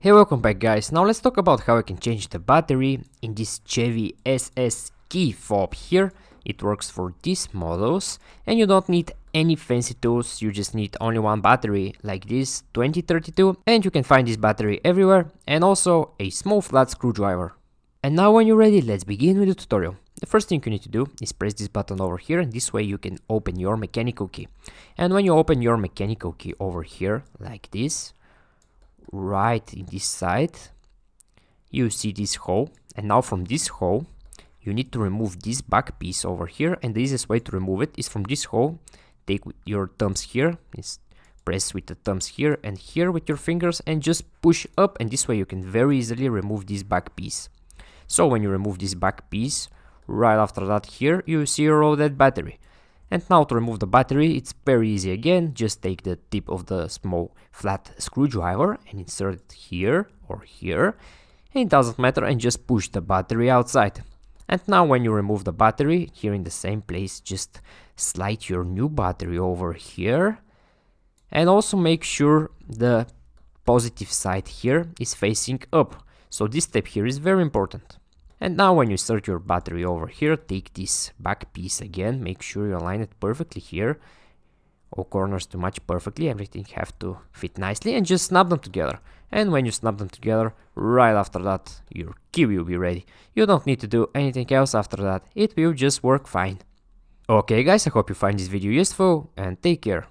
Hey, welcome back guys. Now let's talk about how I can change the battery in this Chevy SS key fob here. It works for these models and you don't need any fancy tools, you just need only one battery like this 2032 and you can find this battery everywhere, and also a small flat screwdriver. And now when you're ready, let's begin with the tutorial. The first thing you need to do is press this button over here, and this way you can open your mechanical key. And when you open your mechanical key over here like this, right in this side, you see this hole, and now from this hole you need to remove this back piece over here, and the easiest way to remove it is from this hole. Take your thumbs here, press with the thumbs here and here with your fingers and just push up, and this way you can very easily remove this back piece. So when you remove this back piece, right after that here you see your loaded battery. And now to remove the battery, it's very easy again. Just take the tip of the small flat screwdriver and insert it here or here, and it doesn't matter, and just push the battery outside. And now when you remove the battery, here in the same place, just slide your new battery over here, and also make sure the positive side here is facing up. So this step here is very important. And now when you insert your battery over here, take this back piece again, make sure you align it perfectly here. All corners to match perfectly, everything have to fit nicely, and just snap them together. And when you snap them together, right after that, your key will be ready. You don't need to do anything else after that, it will just work fine. Okay guys, I hope you find this video useful, and take care.